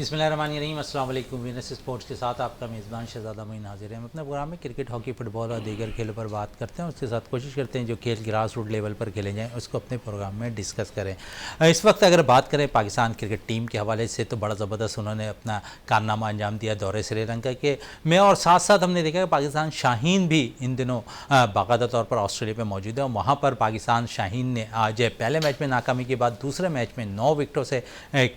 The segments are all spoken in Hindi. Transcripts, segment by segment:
बिस्मिल्लाहिर्रहमानिर्रहीम। अस्सलाम वालेकुम। वीनस स्पोर्ट्स के साथ आपका मेज़बान शहज़ादा मोइन हाजिर है। हम अपने प्रोग्राम में क्रिकेट, हॉकी, फुटबॉल और दीगर खेलों पर बात करते हैं। उसके साथ कोशिश करते हैं जो खेल ग्रास रूट लेवल पर खेले जाएँ उसको अपने प्रोग्राम में डिस्कस करें। इस वक्त अगर बात करें पाकिस्तान क्रिकेट टीम के हवाले से तो बड़ा ज़बरदस्त उन्होंने अपना कारनामा अंजाम दिया दौरे श्रीलंका के में, और साथ साथ हमने देखा कि पाकिस्तान शाहीन भी इन दिनों बाकायदा तौर पर ऑस्ट्रेलिया पर मौजूद है और वहाँ पर पाकिस्तान शाहीन ने आज पहले मैच में नाकामी के बाद दूसरे मैच में 9 विकेटों से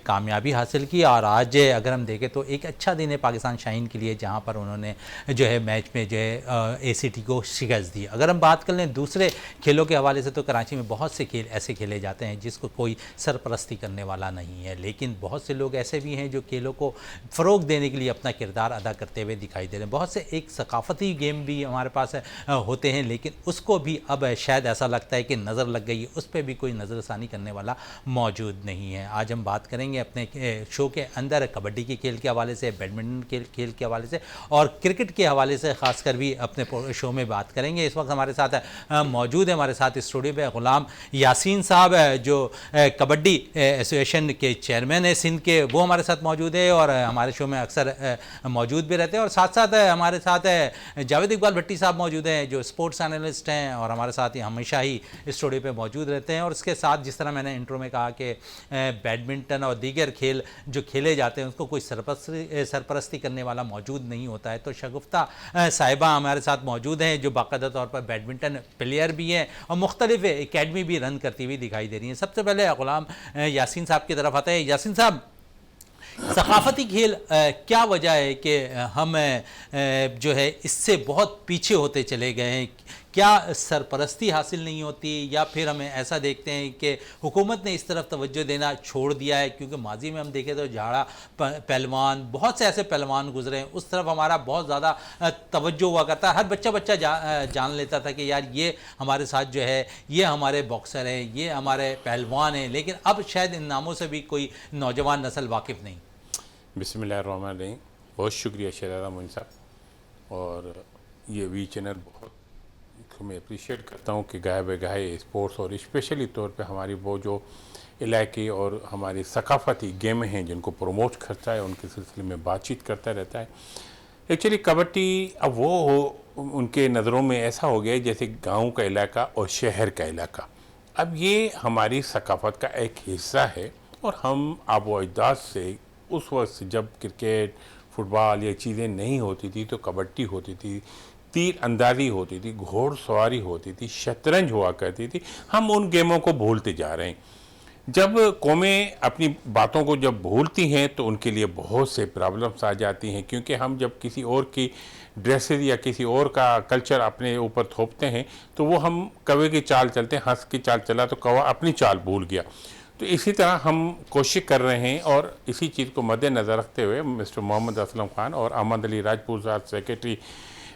कामयाबी हासिल की। और आज अगर हम देखें तो एक अच्छा दिन है पाकिस्तान शाहीन के लिए, जहां पर उन्होंने जो है मैच में जो है एसीटी को शिकस्त दी। अगर हम बात कर लें दूसरे खेलों के हवाले से तो कराची में बहुत से खेल ऐसे खेले जाते हैं जिसको कोई सरपरस्ती करने वाला नहीं है, लेकिन बहुत से लोग ऐसे भी हैं जो खेलों को फ़रोग देने के लिए अपना किरदार अदा करते हुए दिखाई दे रहे हैं। बहुत से एक सकाफ़ती गेम भी हमारे पास होते हैं, लेकिन उसको भी अब शायद ऐसा लगता है कि नज़र लग गई, उस पर भी कोई नज़रसानी करने वाला मौजूद नहीं है। आज हम बात करेंगे अपने शो के अंदर कबड्डी के खेल के हवाले से, बैडमिंटन के खेल के हवाले से और क्रिकेट के हवाले से ख़ासकर भी अपने शो में बात करेंगे। इस वक्त हमारे साथ मौजूद है, हमारे साथ स्टूडियो में ग़ुलाम यासीन साहब जो कबड्डी एसोसिएशन के चेयरमैन है सिंध के, वो हमारे साथ मौजूद है और हमारे शो में अक्सर मौजूद भी रहते हैं। और साथ साथ हमारे साथ जावेद इकबाल भट्टी साहब मौजूद हैं जो स्पोर्ट्स एनालिस्ट हैं और हमारे साथ ही हमेशा ही स्टूडियो पर मौजूद रहते हैं। और इसके साथ जिस तरह मैंने इंट्रो में कहा कि बैडमिंटन और दीगर खेल जो खेले जाते हैं उसको कोई सरपरस्ती करने वाला मौजूद नहीं होता है, तो शगुफ्ता साहिबा हमारे साथ मौजूद हैं जो बाकायदा तौर पर बैडमिंटन प्लेयर भी हैं और मुख्तलिफ एकेडमी भी रन करती हुई दिखाई दे रही हैं। सबसे पहले ग़ुलाम यासीन साहब की तरफ आते हैं। यासीन साहब, सकाफ़ती खेल क्या वजह है कि हम जो है इससे बहुत पीछे होते चले गए हैं? क्या सरपरस्ती हासिल नहीं होती या फिर हमें ऐसा देखते हैं कि हुकूमत ने इस तरफ तवज्जो देना छोड़ दिया है? क्योंकि माजी में हम देखें तो झाड़ा पहलवान, बहुत से ऐसे पहलवान गुजरे हैं, उस तरफ हमारा बहुत ज़्यादा तवज्जो हुआ करता है। हर बच्चा जान लेता था कि यार ये हमारे साथ जो है ये हमारे बॉक्सर हैं, ये हमारे पहलवान हैं, लेकिन अब शायद इन नामों से भी कोई नौजवान नस्ल वाकिफ़ नहीं। बिस्मिल्लाहिर्रहमानिर्रहीम। बहुत शुक्रिया शहज़ादा मोइन साहब, और ये वी चैनल बहुत मैं अप्रिशिएट करता हूँ कि गाहे बेगाहे स्पोर्ट्स और स्पेशली तौर पे हमारी वो जो इलाके और हमारी सकाफ़ती गेमें हैं जिनको प्रमोट करता है, उनके सिलसिले में बातचीत करता रहता है। एक्चुअली कबड्डी अब वो हो उनके नज़रों में ऐसा हो गया जैसे गाँव का इलाका और शहर का इलाका। अब ये हमारी सकाफ़त का एक हिस्सा है और हम आबो अजदाद से उस वक्त जब क्रिकेट, फुटबॉल ये चीज़ें नहीं होती थी तो कबड्डी होती थी, तीर अंदाजी होती थी, घोड़सवारी होती थी, शतरंज हुआ करती थी। हम उन गेमों को भूलते जा रहे हैं। जब कौमें अपनी बातों को जब भूलती हैं तो उनके लिए बहुत से प्रॉब्लम्स आ जाती हैं, क्योंकि हम जब किसी और की ड्रेसेस या किसी और का कल्चर अपने ऊपर थोपते हैं तो वो हम कौवे की चाल चलते हैं, हंस की चाल चला तो कौवा अपनी चाल भूल गया। तो इसी तरह हम कोशिश कर रहे हैं और इसी चीज़ को मद्देनज़र रखते हुए मिस्टर मोहम्मद असलम खान और अहमद अली राजपूत साहब सेक्रेटरी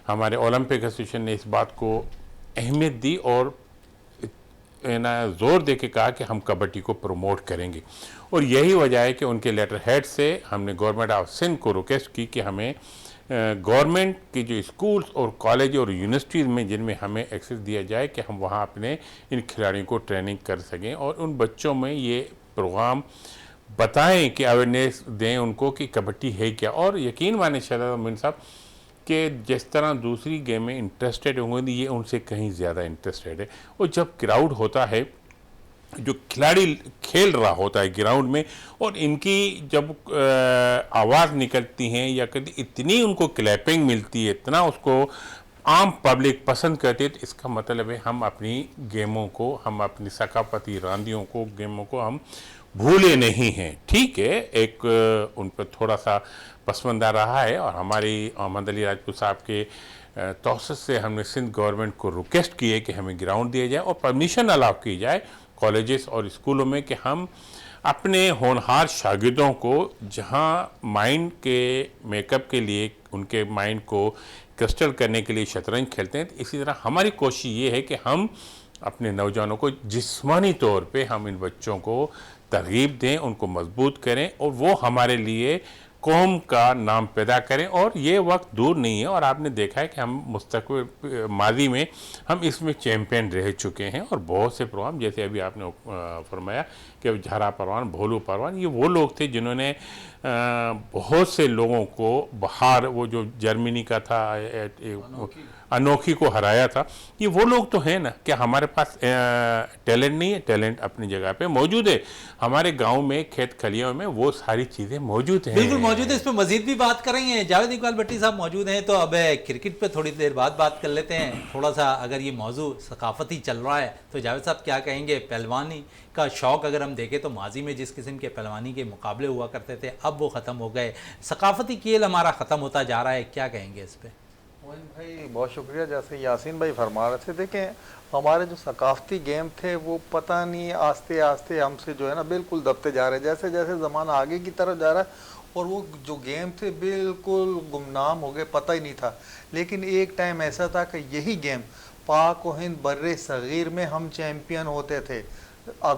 हमारे ओलंपिक एसोसिएशन ने इस बात को अहमियत दी और ना ज़ोर दे के कहा कि हम कबड्डी को प्रमोट करेंगे। और यही वजह है कि उनके लेटर हेड से हमने गवर्नमेंट ऑफ सिंध को रिक्वेस्ट की कि हमें गवर्नमेंट की जो स्कूल्स और कॉलेज और यूनिवर्सिटीज़ में जिनमें हमें एक्सेस दिया जाए कि हम वहाँ अपने इन खिलाड़ियों को ट्रेनिंग कर सकें और उन बच्चों में ये प्रोग्राम बताएं कि अवेयरनेस दें उनको कि कबड्डी है क्या। और यकीन माने शहज़ादा मोइन साहब कि जिस तरह दूसरी गेम में इंटरेस्टेड होंगे ये उनसे कहीं ज़्यादा इंटरेस्टेड है। और जब क्राउड होता है, जो खिलाड़ी खेल रहा होता है ग्राउंड में और इनकी जब आवाज़ निकलती हैं या कभी इतनी उनको क्लैपिंग मिलती है, इतना उसको आम पब्लिक पसंद करती है, तो इसका मतलब है हम अपनी गेमों को, हम अपनी सकाफती रांदियों को, गेमों को हम भूले नहीं हैं। ठीक है, एक उन पर थोड़ा सा पसमंदा रहा है और हमारी अहमद अली राजपूत साहब के तौसत से हमने सिंध गवर्नमेंट को रिक्वेस्ट की है कि हमें ग्राउंड दिया जाए और परमिशन अलाउ की जाए कॉलेजेस और स्कूलों में कि हम अपने होनहार शागिर्दों को जहां माइंड के मेकअप के लिए, उनके माइंड को क्रिस्टल करने के लिए शतरंज खेलते हैं, तो इसी तरह हमारी कोशिश ये है कि हम अपने नौजवानों को जिस्मानी तौर पे हम इन बच्चों को तरगीब दें, उनको मजबूत करें और वो हमारे लिए कौम का नाम पैदा करें। और ये वक्त दूर नहीं है और आपने देखा है कि हम मुस्तक़बिल माजी में हम इसमें चैम्पियन रह चुके हैं और बहुत से प्रोग्राम, जैसे अभी आपने फरमाया कि झारा परवान, भोलू परवान, ये वो लोग थे जिन्होंने बहुत से लोगों को बाहर, वो जो जर्मनी का था अनोखी को हराया था, कि वो लोग तो हैं ना, क्या हमारे पास टैलेंट नहीं है? टैलेंट अपनी जगह पे मौजूद है, हमारे गांव में, खेत खलियों में वो सारी चीज़ें मौजूद हैं। बिल्कुल मौजूद है, इस पर मजीद भी बात करेंगे। जावेद इकबाल भट्टी साहब मौजूद हैं, तो अब क्रिकेट पे थोड़ी देर बाद बात कर लेते हैं। थोड़ा सा अगर ये मौजू सकाफती चल रहा है तो जावेद साहब क्या कहेंगे? पहलवानी का शौक़ अगर हम देखें तो माजी में जिस किस्म के पहलवानी के मुकाबले हुआ करते थे अब वो ख़त्म हो गए, सकाफती खेल हमारा ख़त्म होता जा रहा है, क्या कहेंगे इस पर? मोइन भाई बहुत शुक्रिया। जैसे यासीन भाई फरमा रहे थे, देखें हमारे जो सकाफती गेम थे वो पता नहीं आस्ते आस्ते हमसे जो है ना बिल्कुल दबते जा रहे हैं। जैसे जैसे ज़माना आगे की तरफ जा रहा है और वो जो गेम थे बिल्कुल गुमनाम हो गए, पता ही नहीं था। लेकिन एक टाइम ऐसा था कि यही गेम पाक व हिंद बर्रे सग़ीर में हम चैम्पियन होते थे।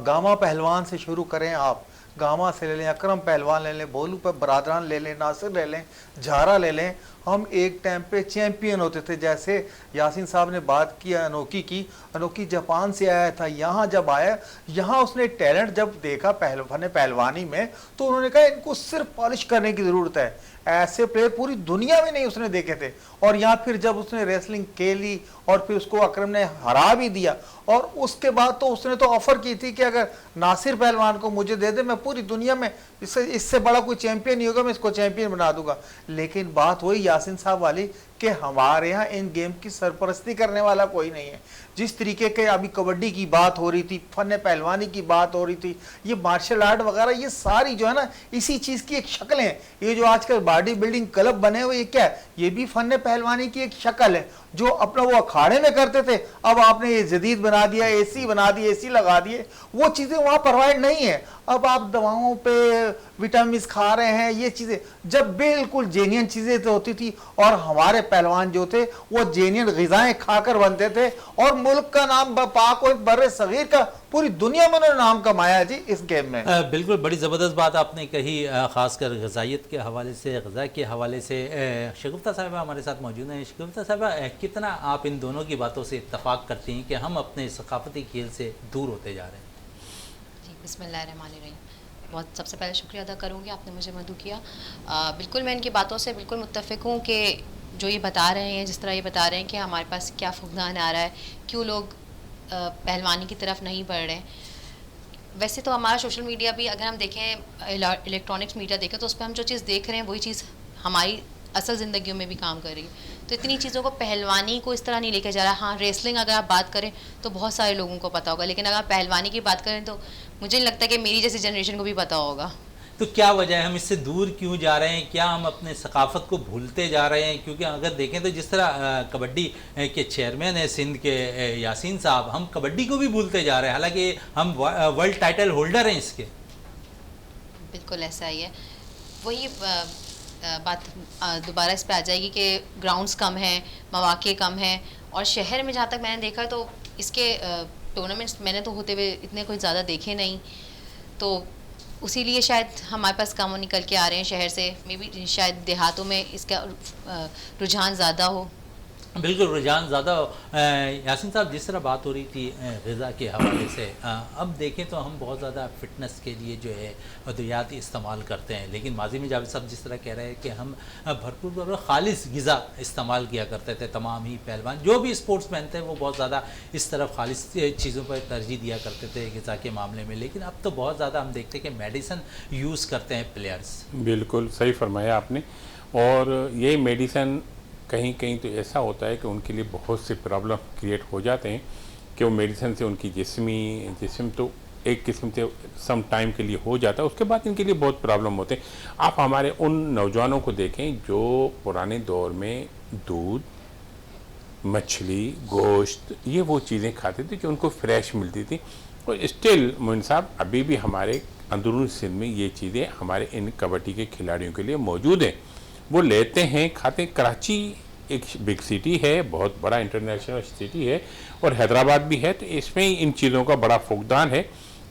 गामा पहलवान से शुरू करें आप, गामा से ले लें, अकरम पहलवान ले लें, भोलू पर बरादरान ले लें, नासिर ले लें, झारा ले लें, हम एक टाइम पे चैम्पियन होते थे। जैसे यासीन साहब ने बात किया अनोखी की, अनोखी जापान से आया था, यहाँ जब आया, यहाँ उसने टैलेंट जब देखा पहलवानी में तो उन्होंने कहा इनको सिर्फ पॉलिश करने की ज़रूरत है। ऐसे प्लेयर पूरी दुनिया में नहीं उसने देखे थे। और यहाँ फिर जब उसने रेसलिंग खेली और फिर उसको अकरम ने हरा भी दिया, और उसके बाद तो उसने तो ऑफर की थी कि अगर नासिर पहलवान को मुझे दे दे, मैं पूरी दुनिया में इससे बड़ा कोई चैंपियन नहीं होगा, मैं इसको चैंपियन बना दूंगा। लेकिन बात वही यासीन साहब वाली कि हमारे यहाँ इन गेम की सरपरस्ती करने वाला कोई नहीं है। जिस तरीके के अभी कबड्डी की बात हो रही थी, फन पहलवानी की बात हो रही थी, ये मार्शल आर्ट वगैरह, ये सारी जो है ना इसी चीज़ की एक शक्ल है। ये जो आजकल बॉडी बिल्डिंग क्लब बने हुए, ये क्या है? ये भी फन पहलवानी की एक शक्ल है जो अपना वो अखाड़े में करते थे, अब आपने ये जदीद बना दिया, एसी बना दिए, एसी लगा दिए, वो चीज़ें वहाँ प्रोवाइड नहीं है। अब आप दवाओं पे विटामिन खा रहे हैं, ये चीज़ें जब बिल्कुल जेन्युइन चीज़ें तो होती थी, और हमारे पहलवान जो थे वो जेन्युइन ग़िज़ाएं खाकर बनते थे, और मुल्क का नाम पाक और बर्रे सग़ीर का पूरी दुनिया में उन्होंने नाम कमाया जी इस गेम में। बिल्कुल बड़ी ज़बरदस्त बात आपने कही, ख़ासकर ग़िज़ाइयत के हवाले से, ग़िज़ा के हवाले से। शगुफ्ता साहिबा हमारे साथ मौजूद हैं। शगुफ्ता साहिबा, कितना आप इन दोनों की बातों से इत्तफ़ाक़ करती हैं कि हम अपने सकाफ़ती खेल से दूर होते जा रहे हैं? जी, बिस्मिल्लाहिर्रहमानिर्रहीम। बहुत सबसे पहले शुक्रिया अदा करूँगी, आपने मुझे मदऊ किया। बिल्कुल मैं इनकी बातों से बिल्कुल मुत्तफ़िक़ हूँ कि जो ये बता रहे हैं, जिस तरह ये बता रहे हैं कि हमारे पास क्या फुक़दान आ रहा है, क्यों लोग पहलवानी की तरफ नहीं बढ़ रहे। वैसे तो हमारा सोशल मीडिया भी अगर हम देखें, इलेक्ट्रॉनिक्स मीडिया देखें, तो उस पर हम जो चीज़ देख रहे हैं वही चीज़ हमारी असल ज़िंदगियों में भी काम कर रही है। तो इतनी चीज़ों को, पहलवानी को इस तरह नहीं लेके जा रहा। हाँ, रेसलिंग अगर आप बात करें तो बहुत सारे लोगों को पता होगा, लेकिन अगर आप पहलवानी की बात करें तो मुझे नहीं लगता कि मेरी जैसी जनरेशन को भी पता होगा। तो क्या वजह है, हम इससे दूर क्यों जा रहे हैं? क्या हम अपने सकाफ़त को भूलते जा रहे हैं? क्योंकि अगर देखें तो जिस तरह कबड्डी के चेयरमैन हैं सिंध के यासीन साहब, हम कबड्डी को भी भूलते जा रहे हैं, हालांकि हम वर्ल्ड टाइटल होल्डर हैं इसके। बिल्कुल ऐसा ही है। वही बात दोबारा इस पे आ जाएगी कि ग्राउंड्स कम हैं, मौक़े कम हैं, और शहर में जहाँ तक मैंने देखा तो इसके टूर्नामेंट्स मैंने तो होते हुए इतने कोई ज़्यादा देखे नहीं, तो उसी लिए शायद हमारे पास कम निकल के आ रहे हैं शहर से। मे बी शायद देहातों में इसका रुझान ज़्यादा हो। बिल्कुल रुझान ज़्यादा। यासीन साहब, जिस तरह बात हो रही थी ग़िज़ा के हवाले से, अब देखें तो हम बहुत ज़्यादा फ़िटनेस के लिए जो है अद्वियात इस्तेमाल करते हैं, लेकिन माजी में जावेद साहब जिस तरह कह रहे हैं कि हम भरपूर खालिस ग़िज़ा इस्तेमाल किया करते थे। तमाम ही पहलवान जो भी स्पोर्ट्समैन थे वो बहुत ज़्यादा इस तरफ खालिस चीज़ों पर तरजीह दिया करते थे ग़िज़ा के मामले में, लेकिन अब तो बहुत ज़्यादा हम देखते हैं कि मेडिसिन यूज़ करते हैं प्लेयर्स। बिल्कुल सही फरमाया आपने। और ये मेडिसिन कहीं कहीं तो ऐसा होता है कि उनके लिए बहुत से प्रॉब्लम क्रिएट हो जाते हैं कि वो मेडिसिन से उनकी जिस्म तो एक किस्म से सम टाइम के लिए हो जाता है, उसके बाद इनके लिए बहुत प्रॉब्लम होते हैं। आप हमारे उन नौजवानों को देखें जो पुराने दौर में दूध, मछली, गोश्त, ये वो चीज़ें खाते थे जो उनको फ्रेश मिलती थी, और स्टिल मोइन साहब अभी भी हमारे अंदरूनी सिंध में ये चीज़ें हमारे इन कबड्डी के खिलाड़ियों के लिए मौजूद हैं। वो लेते हैं, खाते। कराची एक बिग सिटी है, बहुत बड़ा इंटरनेशनल सिटी है, और हैदराबाद भी है, तो इसमें इन चीज़ों का बड़ा फुकदान है।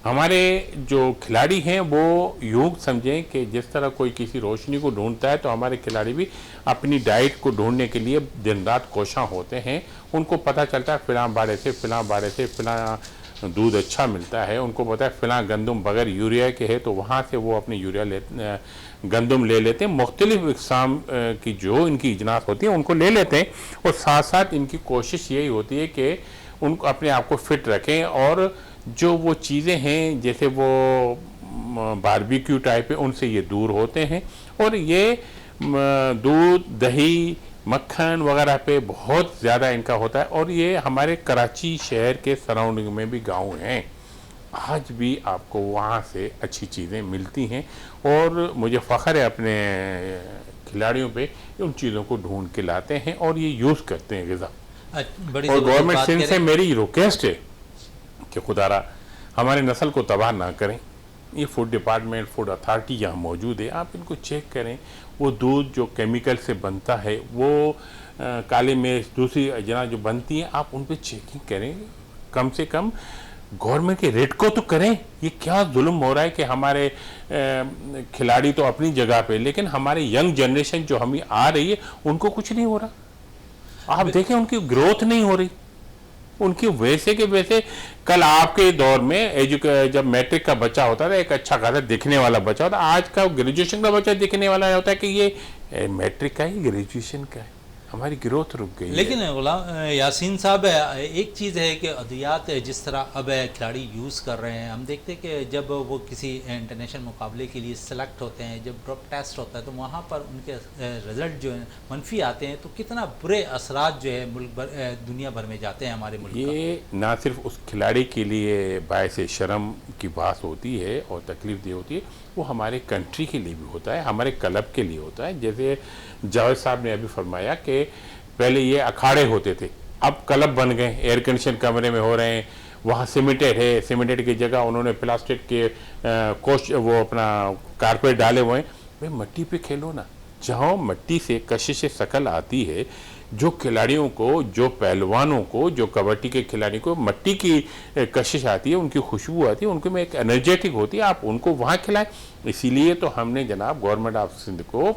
हमारे जो खिलाड़ी हैं वो यूँ समझें कि जिस तरह कोई किसी रोशनी को ढूंढता है, तो हमारे खिलाड़ी भी अपनी डाइट को ढूंढने के लिए दिन रात कोशां होते हैं। उनको पता चलता है फ़िलां बाड़े से फ़िलां बाड़े से फ़िलां दूध अच्छा मिलता है, उनको पता है फिला गंदम बगैर यूरिया के है, तो वहाँ से वो अपने गंदम ले लेते हैं। मुख्तलिफ इकसाम की जो इनकी इजनास होती है उनको ले लेते हैं, और साथ साथ इनकी कोशिश यही होती है कि उनको अपने आप को फिट रखें, और जो वो चीज़ें हैं जैसे वो बारबेक्यू टाइप है उनसे ये दूर होते हैं, और ये दूध दही मक्खन वगैरह पे बहुत ज़्यादा इनका होता है। और ये हमारे कराची शहर के सराउंडिंग में भी गांव हैं, आज भी आपको वहाँ से अच्छी चीज़ें मिलती हैं, और मुझे फ़ख्र है अपने खिलाड़ियों पे, उन चीज़ों को ढूंढ के लाते हैं और ये यूज़ करते हैं ग़िज़ा। बड़ी और ज़बरदस्त गवर्नमेंट बात सिंध से करें। मेरी रिक्वेस्ट है कि खुदारा हमारे नस्ल को तबाह ना करें। ये फूड डिपार्टमेंट, फूड अथॉरिटी यहाँ मौजूद है, आप इनको चेक करें। वो दूध जो केमिकल से बनता है, वो काली मिर्च दूसरी अजना जो बनती हैं, आप उन पर चेकिंग करें। कम से कम गवर्नमेंट के रेट को तो करें। ये क्या जुल्म हो रहा है कि हमारे खिलाड़ी तो अपनी जगह पे, लेकिन हमारे यंग जनरेशन जो हमें आ रही है उनको कुछ नहीं हो रहा। आप देखें उनकी ग्रोथ नहीं हो रही, उनकी वैसे के वैसे। कल आपके दौर में जब मैट्रिक का बच्चा होता था, एक अच्छा खासा दिखने वाला बच्चा होता, आज का ग्रेजुएशन का बच्चा दिखने वाला होता है कि ये मैट्रिक का ही ग्रेजुएशन का है। हमारी ग्रोथ रुक गई लेकिन है। गुलाम यासीन साहब, एक चीज़ है कि अद्वियात जिस तरह अब खिलाड़ी यूज़ कर रहे हैं, हम देखते हैं कि जब वो किसी इंटरनेशनल मुकाबले के लिए सेलेक्ट होते हैं, जब ड्रॉप टेस्ट होता है, तो वहाँ पर उनके रिज़ल्ट जो है मनफी आते हैं, तो कितना बुरे असरात जो है मुल्क भर दुनिया भर में जाते हैं हमारे मुल्क का। ये ना सिर्फ उस खिलाड़ी के लिए बायस शर्म की बात होती है और तकलीफ दी होती है, वो हमारे कंट्री के लिए भी होता है, हमारे क्लब के लिए होता है। जैसे जावेद साहब ने अभी फरमाया कि पहले ये अखाड़े होते थे, अब क्लब बन गए, एयर कंडीशन कमरे में हो रहे हैं, वहाँ सीमेंटेड है, सीमेंटेड की जगह उन्होंने प्लास्टिक के वो अपना कारपेट डाले हुए हैं। भाई मट्टी पे खेलो ना, जहाँ मट्टी से कशिश शकल आती है। जो खिलाड़ियों को, जो पहलवानों को, जो कबड्डी के खिलाड़ी को मट्टी की कशिश आती है, उनकी खुशबू आती है, उनको में एक एनर्जेटिक होती है, आप उनको वहाँ खिलाएं। इसीलिए तो हमने जनाब गवर्नमेंट ऑफ सिंध को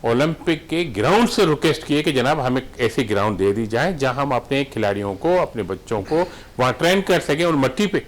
ओलंपिक के ग्राउंड से रिक्वेस्ट किए कि जनाब हमें ऐसे ग्राउंड दे दी जाए जहां हम अपने खिलाड़ियों को, अपने बच्चों को वहां ट्रेन कर सकें, और मट्टी पे।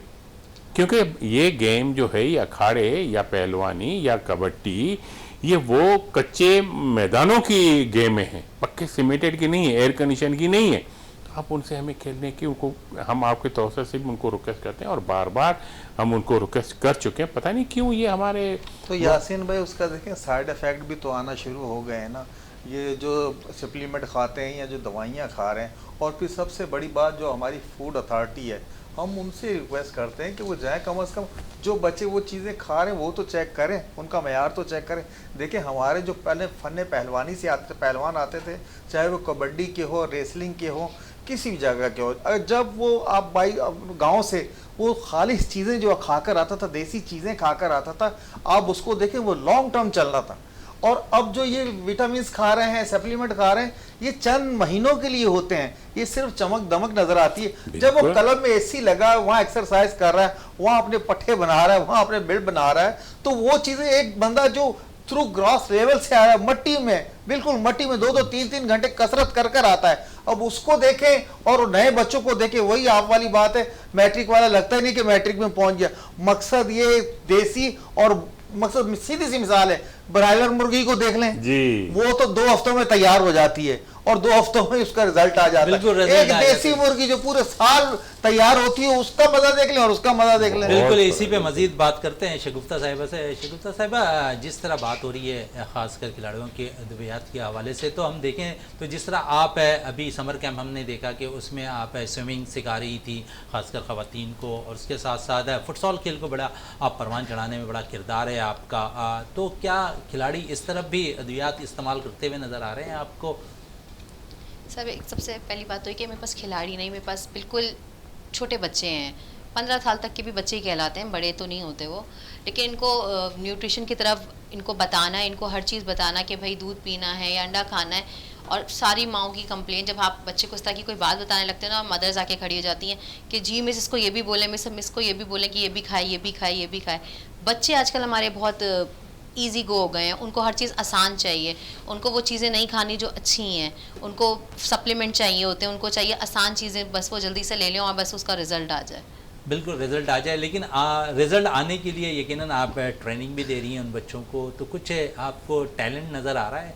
क्योंकि ये गेम जो है, ये अखाड़े या पहलवानी या कबड्डी, ये वो कच्चे मैदानों की गेमें हैं, पक्के सीमेंटेड की नहीं है, एयर कंडीशन की नहीं है। तो आप उनसे हमें खेलने की, उनको हम आपके तौर से भी उनको रिक्वेस्ट करते हैं, और बार बार हम उनको रिक्वेस्ट कर चुके हैं। पता नहीं क्यों ये हमारे तो यासीन भाई उसका देखें साइड इफ़ेक्ट भी तो आना शुरू हो गए हैं ना, ये जो सप्लीमेंट खाते हैं या जो दवाइयाँ खा रहे हैं। और फिर सबसे बड़ी बात जो हमारी फूड अथॉरिटी है, हम उनसे रिक्वेस्ट करते हैं कि वो जाएँ, कम अज़ कम जो बच्चे वो चीज़ें खा रहे हैं वो तो चेक करें, उनका मेयार तो चेक करें। देखिए हमारे जो पहले फ़न पहलवानी से आते थे, पहलवान आते थे, चाहे वो कबड्डी के हो, रेसलिंग के हो, किसी भी जगह के हो, जब वो आप गाँव से वो खालिश चीज़ें जो खाकर आता था, देसी चीज़ें खाकर आता था, आप उसको देखें वो लॉन्ग टर्म चल रहा था। और अब जो ये विटामिन खा रहे हैं, सप्लीमेंट खा रहे हैं, ये चंद महीनों के लिए होते हैं, ये सिर्फ चमक दमक नजर आती है। जब वो क्लब में एसी लगा, वहाँ एक्सरसाइज कर रहा है, वहाँ अपने पट्टे बना रहा है, वहाँ अपने बेल्ट बना रहा है, तो वो चीज़ें एक बंदा जो थ्रू ग्रॉस लेवल से आया, मट्टी में, बिल्कुल मट्टी में 2-2 3-3 घंटे कसरत कर कर आता है, अब उसको देखें और नए बच्चों को देखें। वही आप वाली बात है, मैट्रिक वाला लगता ही नहीं कि मैट्रिक में पहुंच गया। मकसद ये देसी, और मकसद सीधी सी मिसाल है, ब्रायलर मुर्गी को देख लें जी, वो तो 2 हफ्तों में तैयार हो जाती है और 2 हफ्तों में उसका रिजल्ट आ जाता है। एक देसी मुर्गी जो पूरे साल तैयार होती है, उसका मजा देख लें और उसका मजा देख लें। बिल्कुल, इसी पे मजीद बात करते हैं शगुफ्ता साहिबा से। शगुफ्ता साहिबा, जिस तरह बात हो रही है खासकर खिलाड़ियों के अद्वियात के हवाले से, तो हम देखें तो जिस तरह आप अभी समर कैंप हमने देखा कि उसमें आप स्विमिंग सिखा रही थी खासकर ख़वातीन को, और उसके साथ साथ फुटसॉल खेल को बड़ा आप परवान चढ़ाने में बड़ा किरदार है आपका। तो क्या खिलाड़ी इस तरफ भी अद्वियात इस्तेमाल करते हुए नज़र आ रहे हैं आपको? सर, एक सबसे पहली बात तो ये कि मेरे पास खिलाड़ी नहीं, मेरे पास बिल्कुल छोटे बच्चे हैं, 15 साल तक के भी बच्चे ही कहलाते हैं, बड़े तो नहीं होते वो। लेकिन इनको न्यूट्रिशन की तरफ इनको बताना है, इनको हर चीज़ बताना कि भाई दूध पीना है या अंडा खाना है। और सारी माओं की कंप्लेन, जब आप बच्चे को इस तरह की कोई बात बताने लगते हैं ना, मदर्स आके खड़ी हो जाती हैं कि जी मिस इसको ये भी बोलें, मिस को ये भी बोलें कि ये भी खाए, ये भी खाए, ये भी खाए। बच्चे आजकल हमारे बहुत ईजी गो हो गए हैं, उनको हर चीज़ आसान चाहिए, उनको वो चीज़ें नहीं खानी जो अच्छी हैं, उनको सप्लीमेंट चाहिए होते हैं, उनको चाहिए आसान चीज़ें, बस वो जल्दी से ले लें और बस उसका रिजल्ट आ जाए। बिल्कुल रिजल्ट आ जाए, लेकिन रिजल्ट आने के लिए यकीनन आप ट्रेनिंग भी दे रही हैं उन बच्चों को, तो कुछ आपको टैलेंट नज़र आ रहा है?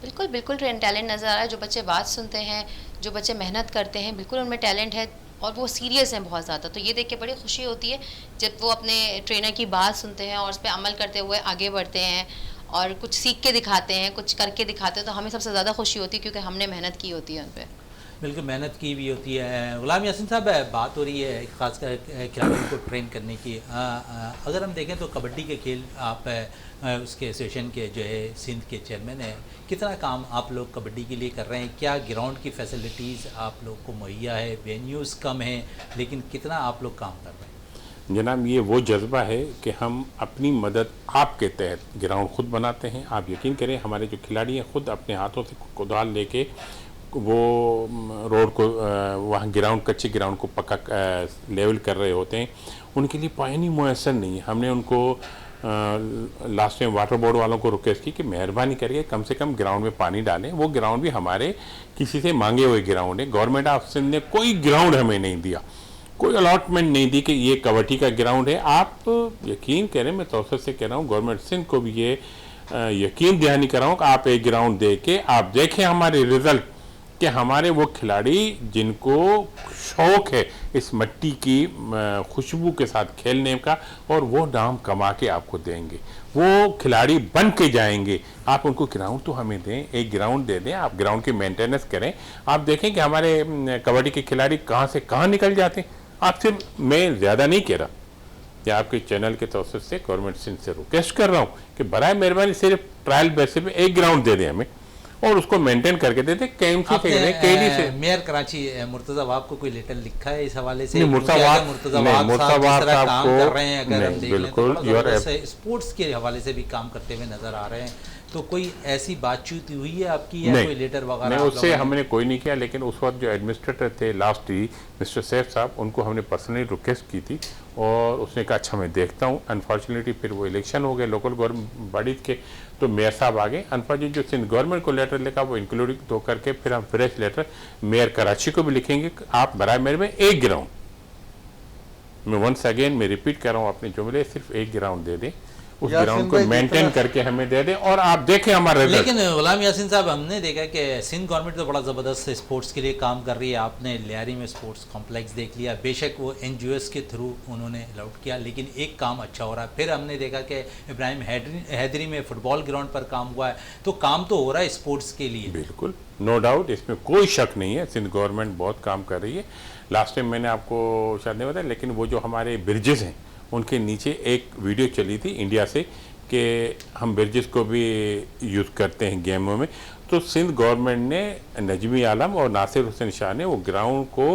बिल्कुल बिल्कुल टैलेंट नज़र आ रहा है। जो बच्चे बात सुनते हैं, जो बच्चे मेहनत करते हैं, बिल्कुल उनमें टैलेंट है और वो सीरियस हैं बहुत ज़्यादा। तो ये देख के बड़ी खुशी होती है जब वो अपने ट्रेनर की बात सुनते हैं और उस पे अमल करते हुए आगे बढ़ते हैं और कुछ सीख के दिखाते हैं, कुछ करके दिखाते हैं, तो हमें सबसे ज़्यादा खुशी होती है क्योंकि हमने मेहनत की होती है उन पे। बिल्कुल मेहनत की भी होती है। गुलाम यासीन साहब, बात हो रही है खासकर खिलाड़ियों को ट्रेन करने की। अगर हम देखें तो कबड्डी के खेल आप उसके एसोसिएशन के जो है सिंध के चेयरमैन हैं, कितना काम आप लोग कबड्डी के लिए कर रहे हैं? क्या ग्राउंड की फैसिलिटीज़ आप लोग को मुहैया है? वेन्यूज़ कम हैं, लेकिन कितना आप लोग काम कर रहे हैं? जनाब, ये वो जज्बा है कि हम अपनी मदद आपके तहत ग्राउंड खुद बनाते हैं। आप यकीन करें, हमारे जो खिलाड़ी हैं खुद अपने हाथों से कुदाल लेके वो रोड को वहाँ ग्राउंड, कच्चे ग्राउंड को पक्का लेवल कर रहे होते हैं। उनके लिए पानी मुयसर नहीं है। हमने उनको लास्ट में वाटर बोर्ड वालों को रिक्वेस्ट की कि मेहरबानी करके कम से कम ग्राउंड में पानी डालें। वो ग्राउंड भी हमारे किसी से मांगे हुए ग्राउंड है। गवर्नमेंट ऑफ सिंध ने कोई ग्राउंड हमें नहीं दिया, कोई अलॉटमेंट नहीं दी कि ये कबड्डी का ग्राउंड है। आप यकीन करें, मैं तौसर से कह रहा हूँ, गवर्नमेंट सिंध को भी ये यकीन दहानी कर रहा हूँ कि आप एक ग्राउंड दे के आप देखें हमारे रिजल्ट, कि हमारे वो खिलाड़ी जिनको शौक है इस मिट्टी की खुशबू के साथ खेलने का, और वो नाम कमा के आपको देंगे, वो खिलाड़ी बन के जाएंगे। आप उनको ग्राउंड तो हमें दें, एक ग्राउंड दे दें, आप ग्राउंड की मेंटेनेंस करें। आप देखें कि हमारे कबड्डी के खिलाड़ी कहाँ से कहाँ निकल जाते हैं। आप सिर्फ, मैं ज़्यादा नहीं कह रहा, या आपके चैनल के तौर से गवर्नमेंट सिंध से रिक्वेस्ट कर रहा हूँ कि बराए मेहरबानी सिर्फ ट्रायल बेसिस पे एक ग्राउंड दे दें हमें और उसको मेंटेन करके देते। केएमसी से केडी से मेयर कराची मुर्तज़ा वाब को कोई लेटर लिखा है इस हवाले से? मुर्तज़ा वाब साहब काम कर रहे हैं, अगर हम देख लें बिल्कुल स्पोर्ट्स के हवाले से भी काम करते हुए नजर आ रहे हैं, तो कोई ऐसी बातचीत हुई है आपकी या कोई लेटर वगैरह? नहीं, उससे हमने कोई नहीं किया, लेकिन उस वक्त जो एडमिनिस्ट्रेटर थे लास्ट ही मिस्टर सैफ साहब, उनको हमने पर्सनली रिक्वेस्ट की थी और उसने कहा अच्छा मैं देखता हूँ। अनफॉर्चुनेटली फिर वो इलेक्शन हो गए लोकल गवर्नमेंट बॉडीज के, तो मेयर साहब आ गए। अनफॉर्चुनेटली जो सिंध गवर्नमेंट को लेटर लिखा वो इंक्लूडिंग तो करके फिर हम फ्रेश लेटर मेयर कराची को भी लिखेंगे, आप बराए मेरे में एक ग्राउंड, मैं वंस अगेन मैं रिपीट कर रहा हूँ, अपने जुमले सिर्फ एक ग्राउंड दे दें, उस ग्राउंड को मेंटेन करके हमें दे दें और आप देखें हमारा रिजल्ट। लेकिन गुलाम यासीन साहब, हमने देखा कि सिंध गवर्नमेंट तो बड़ा ज़बरदस्त स्पोर्ट्स के लिए काम कर रही है। आपने लियारी में स्पोर्ट्स कॉम्प्लेक्स देख लिया, बेशक वो NGOs के थ्रू उन्होंने अलाउड किया, लेकिन एक काम अच्छा हो रहा है। फिर हमने देखा कि इब्राहिम हैदरी में फुटबॉल ग्राउंड पर काम हुआ है, तो काम तो हो रहा है स्पोर्ट्स के लिए। बिल्कुल, नो डाउट, इसमें कोई शक नहीं है, सिंध गवर्नमेंट बहुत काम कर रही है। लास्ट टाइम मैंने आपको शायद नहीं बताया, लेकिन वो जो हमारे ब्रिजेस हैं उनके नीचे एक वीडियो चली थी इंडिया से कि हम ब्रिजेस को भी यूज़ करते हैं गेमों में, तो सिंध गवर्नमेंट ने, नजमी आलम और नासिर हुसैन शाह ने वो ग्राउंड को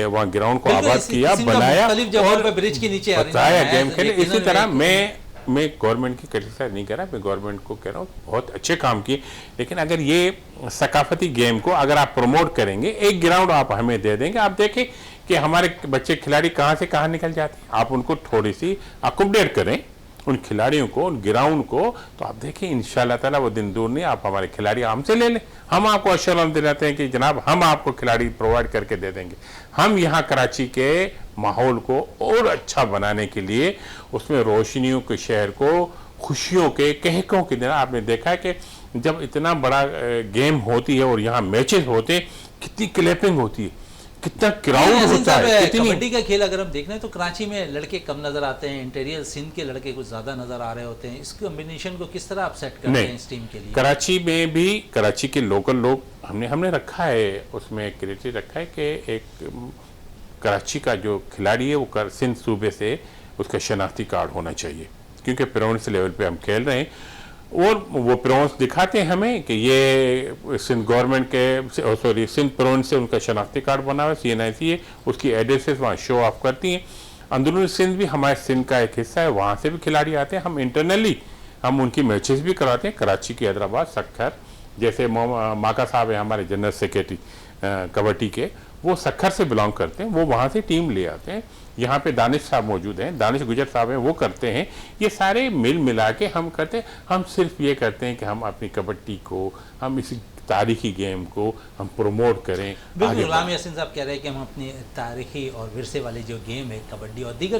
वहाँ ग्राउंड को आबाद किया, बनाया और ब्रिज के नीचे बताया गेम खेले। इसी तरह मैं गवर्नमेंट की क्रिटिसाइज नहीं कर रहा, मैं गवर्नमेंट को कह रहा हूँ बहुत अच्छे काम किए, लेकिन अगर ये सकाफती गेम को अगर आप प्रमोट करेंगे, एक ग्राउंड आप हमें दे देंगे, आप देखें कि हमारे बच्चे खिलाड़ी कहाँ से कहाँ निकल जाते हैं। आप उनको थोड़ी सी अकोमोडेट करें, उन खिलाड़ियों को, उन ग्राउंड को, तो आप देखें इंशाल्लाह ताला वो दिन दूर नहीं, आप हमारे खिलाड़ी हमसे ले लें। हम आपको अश्योरेंस दिलाते हैं कि जनाब हम आपको खिलाड़ी प्रोवाइड करके दे देंगे। हम यहाँ कराची के माहौल को और अच्छा बनाने के लिए, उसमें रोशनियों के शहर को, खुशियों के, कहकों के दिन, आपने देखा है कि जब इतना बड़ा गेम होती है और यहाँ मैचेस होते हैं, कितनी क्लैपिंग होती है, कितना क्राउड होता है। कबड्डी का खेल अगर हम देख रहे हैं तो कराची में लड़के कम नजर आते हैं, इंटीरियर सिंध के लड़के कुछ ज्यादा नजर आ रहे होते हैं। इस कॉम्बिनेशन को किस तरह आप सेट करते हैं इस टीम के लिए? कराची में भी, कराची के लोकल लोग हमने रखा है, उसमें क्राइटेरिया रखा है कि एक कराची का जो खिलाड़ी है वो सिंध सूबे से उसका शनाख्ती कार्ड होना चाहिए, क्योंकि प्रोविंस लेवल पे हम खेल रहे हैं और वो प्रोविंस दिखाते हैं हमें कि ये सिंध गवर्नमेंट के, सिंध प्रोविंस से उनका शनाख्ती कार्ड बना हुआ है, CNIC है, उसकी एड्रेसेस वहाँ शो ऑफ करती हैं। अंदरूनी सिंध भी हमारे सिंध का एक हिस्सा है, वहाँ से भी खिलाड़ी आते हैं। हम इंटरनली हम उनकी मैचेस भी कराते हैं, कराची की, हैदराबाद, सक्खर, जैसे माका साहब है हमारे जनरल सेक्रेटरी कबड्डी के, वो सक्खर से बिलोंग करते हैं, वो वहाँ से टीम ले आते हैं। यहाँ पे दानिश साहब मौजूद हैं, दानिश गुजर साहब हैं, वो करते हैं। ये सारे मिल मिला के हम करते हैं। हम सिर्फ ये करते हैं कि हम अपनी कबड्डी को हम इस तारीखी गेम को हम प्रमोट करें। बिल्कुल गुलाम यासीन साहब कह रहे हैं कि हम अपनी तारीखी और विरसे वाली जो गेम है कबड्डी और दीगर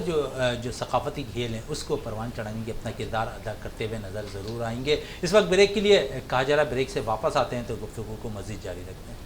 जो सकाफती खेल हैं उसको परवान चढ़ाने की अपना किरदार अदा करते हुए नज़र ज़रूर आएंगे। इस वक्त ब्रेक के लिए कहा जा रहा है, ब्रेक से वापस आते हैं तो गुफ्तगू को मज़ीद जारी रखते हैं।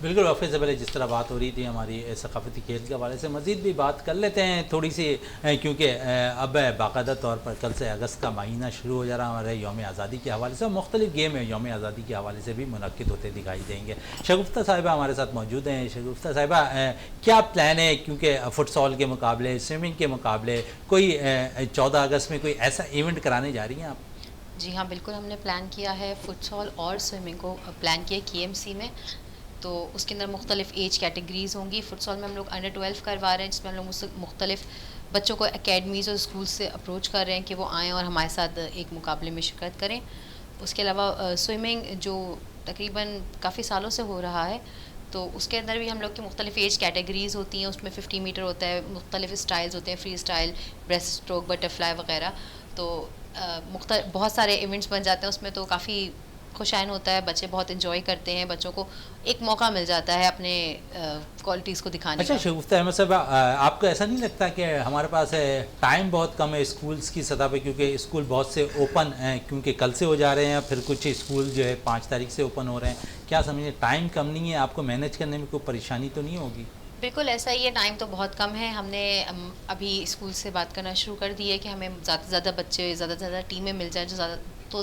बिल्कुल ऑफिस से पहले जिस तरह बात हो रही थी हमारी सकाफती खेल के हवाले से, मज़ीद भी बात कर लेते हैं थोड़ी सी, क्योंकि अब बाकायदा तौर पर कल से अगस्त का महीना शुरू हो जा रहा है हमारे यौम आज़ादी के हवाले से। मुख्तलिफ गेम है यौम आज़ादी के हवाले से भी मुनक्किद होते दिखाई देंगे। शगुफ्ता साहिबा हमारे साथ मौजूद हैं। शगुफ्ता साहिबा, क्या प्लान है, क्योंकि फुटसॉल के मुकाबले, स्विमिंग के मुकाबले कोई 14 अगस्त में कोई ऐसा इवेंट कराने जा रही हैं आप? जी हाँ, बिल्कुल हमने प्लान किया है फुटसॉल और स्विमिंग को प्लान किया KMC में। तो उसके अंदर मुख्तलिफ एज कैटेगरीज़ होंगी। फुटसॉल में हम लोग अंडर 12 करवा रहे हैं, जिसमें हम लोग मुख्तलिफ बच्चों को एकेडमीज़ और स्कूल से अप्रोच कर रहे हैं कि वो आएँ और हमारे साथ एक मुकाबले में शिरकत करें। उसके अलावा स्विमिंग जो तकरीबन काफ़ी सालों से हो रहा है, तो उसके अंदर भी हम लोग की मुख्तलिफ एज कैटेगरीज़ होती हैं। उसमें 50 मीटर होता है, मुख्तलिफ स्टाइल्स होते हैं, free style, breast stroke, butterfly वगैरह। तो बहुत सारे इवेंट्स बन जाते हैं उसमें, तो काफ़ी खुशाइन होता है, बच्चे बहुत एंजॉय करते हैं, बच्चों को एक मौका मिल जाता है अपने क्वालिटीज़ को दिखाने अच्छा का। शगुफ्ता अहमद साहब, आपको ऐसा नहीं लगता कि हमारे पास टाइम बहुत कम है स्कूल्स की सतह पे, क्योंकि स्कूल बहुत से ओपन हैं, क्योंकि कल से हो जा रहे हैं, फिर कुछ स्कूल जो है 5 तारीख से ओपन हो रहे हैं, क्या समझिए टाइम कम नहीं है, आपको मैनेज करने में कोई परेशानी तो नहीं होगी? बिल्कुल ऐसा ही है, टाइम तो बहुत कम है। हमने अभी स्कूल से बात करना शुरू कर दी है कि हमें ज़्यादा से ज़्यादा बच्चे, ज़्यादा से ज़्यादा टीमें मिल जाएँ, जो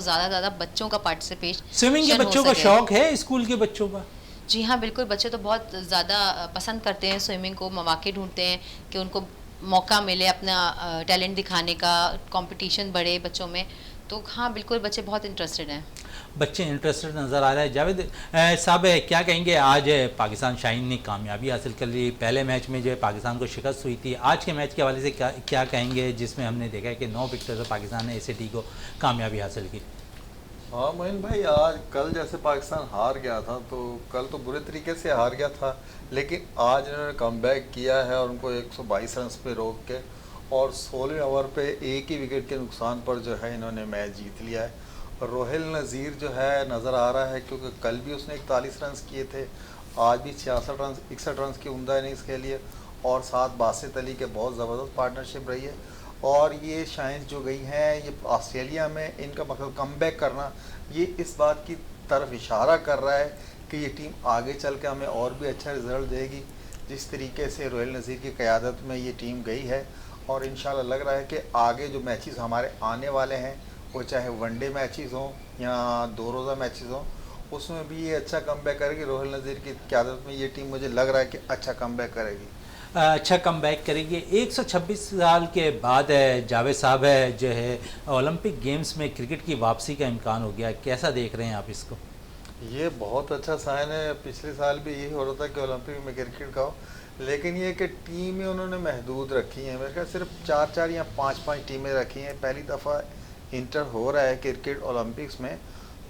ज़्यादा बच्चों का पार्टिसिपेशन। स्विमिंग के बच्चों का शौक है स्कूल के बच्चों का? जी हाँ, बिल्कुल, बच्चे तो बहुत ज़्यादा पसंद करते हैं स्विमिंग को, मौके ढूंढते हैं कि उनको मौका मिले अपना टैलेंट दिखाने का, कंपटीशन बढ़े बच्चों में। तो हाँ, बिल्कुल बच्चे बहुत इंटरेस्टेड हैं। बच्चे इंटरेस्टेड नज़र आ रहे हैं। जावेद साहब, क्या कहेंगे, आज पाकिस्तान शाहीन ने कामयाबी हासिल कर ली, पहले मैच में जो है पाकिस्तान को शिकस्त हुई थी, आज के मैच के हवाले से क्या कहेंगे, जिसमें हमने देखा है कि 9 विकेट से पाकिस्तान ने ACT को कामयाबी हासिल की? हाँ मोइन भाई, आज कल जैसे पाकिस्तान हार गया था, तो कल तो बुरे तरीके से हार गया था, लेकिन आज इन्होंने कमबैक किया है और उनको 122 रन पे रोक के और 16 ओवर पे एक ही विकेट के नुकसान पर जो है इन्होंने मैच जीत लिया है। और रोहिल नज़ीर जो है नज़र आ रहा है, क्योंकि कल भी उसने 41 रन किए थे, आज भी 61 रन की उम्दा इनिंग्स के लिए, और साथ बासित अली के बहुत ज़बरदस्त पार्टनरशिप रही है। और ये शाइंस जो गई हैं, ये ऑस्ट्रेलिया में इनका मतलब कमबैक करना, ये इस बात की तरफ इशारा कर रहा है कि ये टीम आगे चल के हमें और भी अच्छा रिजल्ट देगी। जिस तरीके से रोहिल नज़ीर की क़यादत में ये टीम गई है, और इंशाल्लाह लग रहा है कि आगे जो मैचेस हमारे आने वाले हैं, वो चाहे वनडे मैचेस हों या 2 रोज़ा मैचेस हों, उसमें भी ये अच्छा कमबैक करेगी। रोहिल नज़ीर की क़यादत में ये टीम मुझे लग रहा है कि अच्छा कमबैक करेगी, अच्छा कम बैक करेगी। 126 साल के बाद जावेद साहब जो है ओलंपिक गेम्स में क्रिकेट की वापसी का इम्कान हो गया, कैसा देख रहे हैं आप इसको? ये बहुत अच्छा साइन है। पिछले साल भी यही हो रहा था कि ओलंपिक में क्रिकेट का हो, लेकिन ये कि टीमें उन्होंने महदूद रखी हैं। मेरे ख्याल सिर्फ 4 या 5 टीमें रखी हैं। पहली दफ़ा इंटर हो रहा है क्रिकेट ओलंपिक्स में,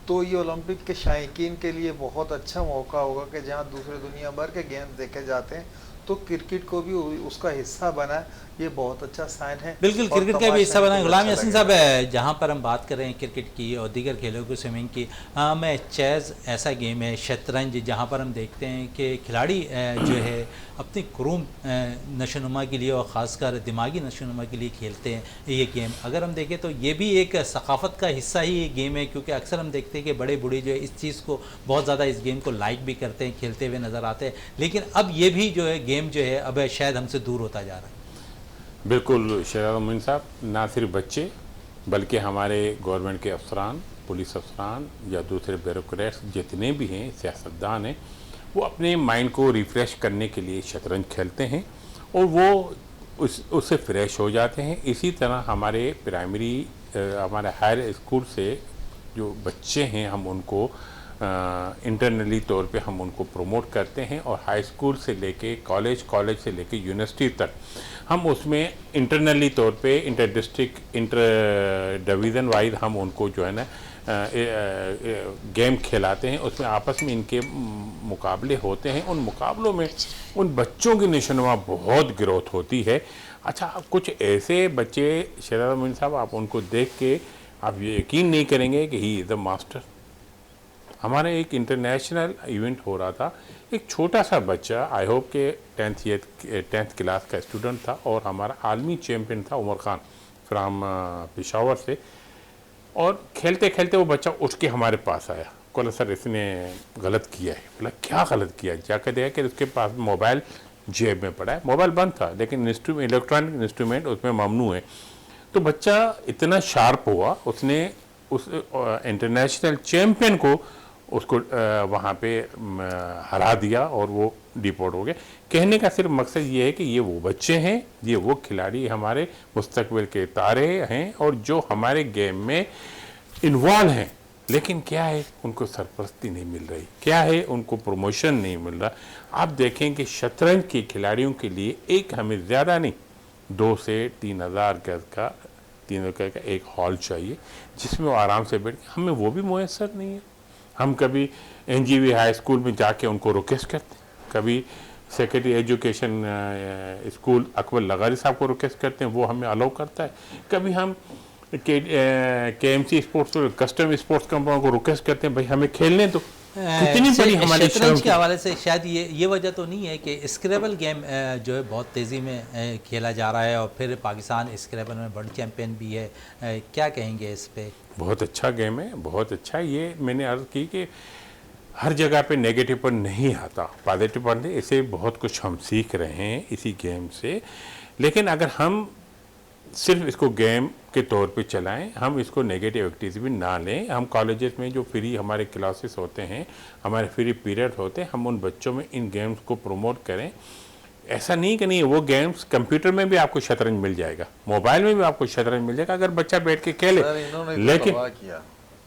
तो ये ओलंपिक के शायकीन के लिए बहुत अच्छा मौका होगा कि जहाँ दूसरे दुनिया भर के गेम्स देखे जाते हैं, तो क्रिकेट को भी उसका हिस्सा बना। ये बहुत अच्छा साइन है। बिल्कुल, और क्रिकेट का भी हिस्सा बना। गुलाम अच्छा यासीन लगेगा। साहब, जहाँ पर हम बात कर रहे हैं क्रिकेट की और दीगर खेलों की, स्विमिंग की, मैं चेस ऐसा गेम है, शतरंज, जहाँ पर हम देखते हैं कि खिलाड़ी जो है अपनी क्रूम नशोनुमा के लिए और ख़ासकर दिमागी नशोनुमा के लिए खेलते हैं ये गेम। अगर हम देखें तो ये भी एक सकाफ़त का हिस्सा ही ये गेम है, क्योंकि अक्सर हम देखते हैं कि बड़े बूढ़े जो है इस चीज़ को बहुत ज़्यादा, इस गेम को लाइक भी करते हैं, खेलते हुए नज़र आते हैं, लेकिन अब ये भी जो है गेम जो है अब शायद हमसे दूर होता जा रहा है। बिल्कुल शहजाद मोइन साहब, ना सिर्फ बच्चे बल्कि हमारे गवर्नमेंट के अफसरान, पुलिस अफसरान या दूसरे ब्यूरोक्रेट्स जितने भी हैं, सियासतदान हैं, वो अपने माइंड को रिफ़्रेश करने के लिए शतरंज खेलते हैं और वो उससे फ्रेश हो जाते हैं। इसी तरह हमारे प्राइमरी, हमारे हायर स्कूल से जो बच्चे हैं, हम उनको इंटरनली तौर पे हम उनको प्रमोट करते हैं और हाई स्कूल से लेके कॉलेज, कॉलेज से लेके यूनिवर्सिटी तक हम उसमें इंटरनली तौर पे inter district, inter division wise हम उनको जो है ना गेम खिलाते हैं। उसमें आपस में इनके मुकाबले होते हैं। उन मुकाबलों में उन बच्चों की निशानुमा बहुत ग्रोथ होती है। अच्छा, कुछ ऐसे बच्चे शहजादा मोइन साहब, आप उनको देख के आप ये यकीन नहीं करेंगे कि ही इज़ द मास्टर। हमारे एक इंटरनेशनल इवेंट हो रहा था, एक छोटा सा बच्चा, आई होप के 10th क्लास का स्टूडेंट था और हमारा आलमी चैम्पियन था उमर खान फ्राम पेशावर से। और खेलते खेलते वो बच्चा उठ के हमारे पास आया, बोला सर इसने गलत किया है। बोला क्या गलत किया? जाकर देखा कि उसके पास मोबाइल जेब में पड़ा है। मोबाइल बंद था लेकिन इलेक्ट्रॉनिक इंस्ट्रूमेंट उसमें ममनू है। तो बच्चा इतना शार्प हुआ, उसने उस इंटरनेशनल चैम्पियन को उसको वहाँ पे हरा दिया और वो डिपोर्ट हो गए। कहने का सिर्फ मकसद ये है कि ये वो बच्चे हैं, ये वो खिलाड़ी हमारे मुस्तकबिल के तारे हैं और जो हमारे गेम में इन्वॉल्व हैं, लेकिन क्या है उनको सरपरस्ती नहीं मिल रही, क्या है उनको प्रमोशन नहीं मिल रहा। आप देखें कि शतरंज के खिलाड़ियों के लिए एक हमें ज़्यादा नहीं 2 से 3,000 गज का 3 का एक हॉल चाहिए जिसमें वो आराम से बैठ के, हमें वो भी मुयसर नहीं है। हम कभी NGV हाई स्कूल में जाके उनको रिक्वेस्ट करते हैं, कभी सेक्रेटरी एजुकेशन स्कूल अकबर लगारी साहब को रिक्वेस्ट करते हैं, वो हमें अलाउ करता है। कभी हम KMC sports custom sports company को रिक्वेस्ट करते हैं, भाई हमें खेलने दो। कितनी बड़ी हमारी शतरंज के हवाले से शायद ये वजह तो नहीं है कि स्क्रैबल गेम जो है बहुत तेज़ी में खेला जा रहा है और फिर पाकिस्तान स्क्रैबल में वर्ल्ड चैम्पियन भी है, क्या कहेंगे इस पे? बहुत अच्छा गेम है, बहुत अच्छा। ये मैंने अर्ज़ की कि हर जगह पे नेगेटिव पर नहीं आता, पॉजिटिव पर नहीं। इसे बहुत कुछ हम सीख रहे हैं इसी गेम से। लेकिन अगर हम सिर्फ इसको गेम के तौर पे चलाएं, हम इसको नेगेटिव एक्टिविटी भी ना लें। हम कॉलेजेस में जो फ्री हमारे क्लासेस होते हैं, हमारे फ्री पीरियड होते हैं, हम उन बच्चों में इन गेम्स को प्रमोट करें। ऐसा नहीं कि नहीं, वो गेम्स कंप्यूटर में भी आपको शतरंज मिल जाएगा, मोबाइल में भी आपको शतरंज मिल जाएगा अगर बच्चा बैठ के खेले। लेकिन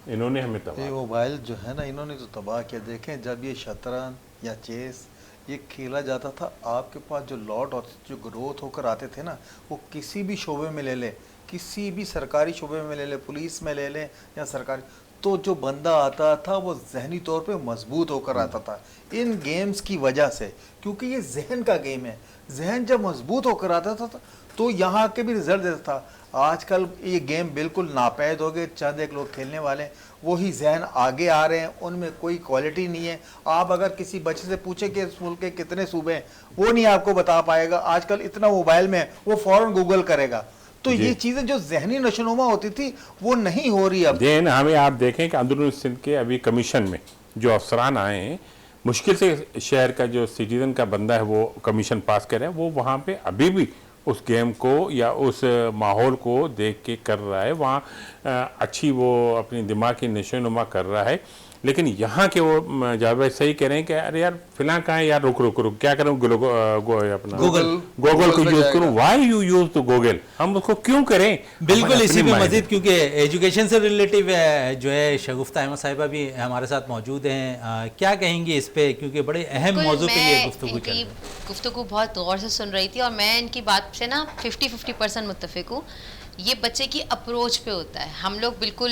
इन्होंने हमें तबाह, ये मोबाइल जो है ना, इन्होंने तो तबाह किया। देखें जब ये शतरंज या चेस ये खेला जाता था, आपके पास जो लॉट और जो ग्रोथ होकर आते थे ना, वो किसी भी शोबे में ले लें, किसी भी सरकारी शोबे में ले लें, पुलिस में ले लें या सरकारी, तो जो बंदा आता था वो जहनी तौर पे मजबूत होकर आता था इन गेम्स की वजह से, क्योंकि ये जहन का गेम है। जहन जब मजबूत होकर आता था तो यहाँ के भी रिजल्ट देता था। आजकल ये गेम बिल्कुल नापैद हो गए, चंद एक लोग खेलने वाले, वही जहन आगे आ रहे हैं, उनमें कोई क्वालिटी नहीं है। आप अगर किसी बच्चे से पूछे कि इस मुल्क के कितने सूबे हैं, वो नहीं आपको बता पाएगा। आजकल इतना मोबाइल में वो फौरन गूगल करेगा। तो ये चीज़ें जो जहनी नशोनुमा होती थी वो नहीं हो रही अब। देन हमें आप देखें कि अंदरूनी सिंध के अभी कमीशन में जो अफसरान आए हैं, मुश्किल से शहर का जो सिटीजन का बंदा है वो कमीशन पास करे, वो वहाँ पे अभी भी उस गेम को या उस माहौल को देख के कर रहा है, वहाँ अच्छी वो अपनी दिमाग की नशोनुमा कर रहा है। लेकिन यहाँ के वो जावेद भाई सही कह रहे हैं कि अरे यार फिलहाल कहाँ है यार, रुक क्या करूँ, अपना गूगल को यूज़ करूँ। वाई यू यूज़ तो गूगल, हम उसको क्यों करें? बिल्कुल इसी में मजीद, क्योंकि एजुकेशन से रिलेटिव जो है शगुफ्ता अहमद साहिबा भी हमारे साथ मौजूद हैं। क्या कहेंगे इस पे, क्योंकि बड़े अहम मौजू पे ये गुफ्तगू बहुत गौर से सुन रही थी और मैं इनकी बात से ना 50-50% मुत्तफिक हूँ। ये बच्चे की अप्रोच पे होता है। हम लोग बिल्कुल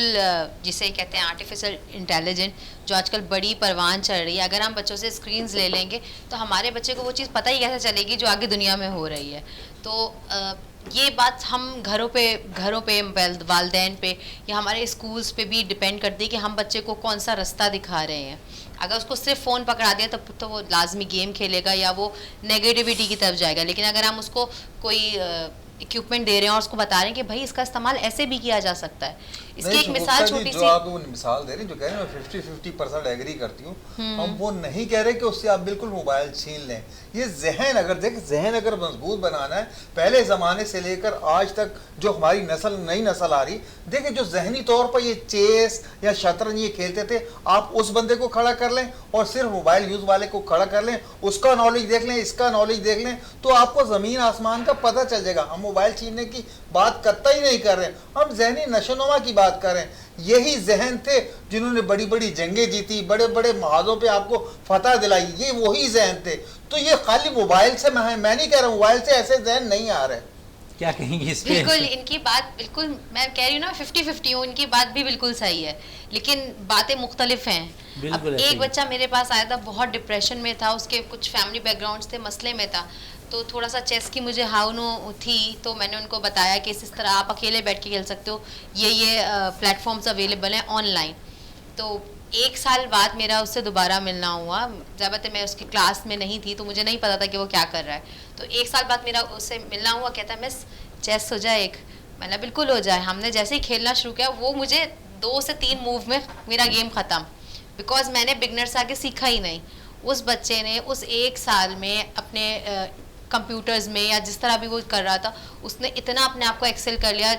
जिसे कहते हैं आर्टिफिशियल इंटेलिजेंट, जो आजकल बड़ी परवान चढ़ रही है, अगर हम बच्चों से स्क्रीन्स ले लेंगे तो हमारे बच्चे को वो चीज़ पता ही कैसे चलेगी जो आगे दुनिया में हो रही है। तो ये बात हम घरों पे वालदैन पे या हमारे स्कूल्स पे भी डिपेंड करती है कि हम बच्चे को कौन सा रास्ता दिखा रहे हैं। अगर उसको सिर्फ फ़ोन पकड़ा दिया तब तो वो लाजमी गेम खेलेगा या वो नेगेटिविटी की तरफ जाएगा। लेकिन अगर हम उसको कोई इक्विपमेंट दे रहे हैं और उसको बता रहे हैं कि भाई इसका इस्तेमाल ऐसे भी किया जा सकता है, इसकी एक मिसाल छोटी सी, आप वो मिसाल दे रहे हैं जो कह रहे हैं, मैं 50-50% एग्री करती हूँ। हम वो नहीं कह रहे कि उससे आप बिल्कुल मोबाइल छीन लें। ये जहन अगर मजबूत बनाना है, पहले ज़माने से लेकर आज तक जो हमारी नई नस्ल आ रही, देखिए जो जहनी तौर पर ये चेस या शतरंज ये खेलते थे, आप उस बंदे को खड़ा कर लें और सिर्फ मोबाइल यूज़ वाले को खड़ा कर लें, उसका नॉलेज देख लें, इसका नॉलेज देख लें, तो आपको ज़मीन आसमान का पता चल जाएगा। हम मोबाइल छीनने की बात करता ही नहीं कर रहे हैं, हम जहनी नशोनुमा की बात कर रहे हैं। यही जहन थे जिन्होंने बड़ी बड़ी जंगें जीती, बड़े बड़े महाजों पे आपको फतह दिलाई, ये वही जहन थे। तो ये खाली मोबाइल से मैं नहीं कह रहा, मोबाइल से ऐसे जहन नहीं आ रहे। क्या कहेंगे इस पे? बिल्कुल इनकी बात बिल्कुल, मैं कह रही हूँ ना 50-50 हूँ, इनकी बात भी बिल्कुल सही है, लेकिन बातें मुख्तलिफ हैं। अब बिल्कुल ऐसे ही। एक बच्चा मेरे पास आया था, बहुत डिप्रेशन में था, उसके कुछ फैमिली बैकग्राउंड्स थे, मसले में था, तो थोड़ा सा चेस की मुझे हाउनो थी, तो मैंने उनको बताया कि इस तरह आप अकेले बैठ के खेल सकते हो, ये प्लेटफॉर्म्स अवेलेबल हैं ऑनलाइन। तो 1 साल बाद मेरा उससे दोबारा मिलना हुआ, ज़्यादातर मैं उसकी क्लास में नहीं थी तो मुझे नहीं पता था कि वो क्या कर रहा है। तो 1 साल बाद मेरा उससे मिलना हुआ, कहता है मिस चेस हो जाए एक। मैंने बिल्कुल हो जाए। हमने जैसे ही खेलना शुरू किया, वो मुझे 2 से 3 मूव में मेरा गेम ख़त्म, बिकॉज मैंने बिगनर से आगे सीखा ही नहीं। उस बच्चे ने उस 1 साल में अपने कंप्यूटर्स में या जिस तरह भी वो कर रहा था, उसने इतना अपने आप को एक्सेल कर लिया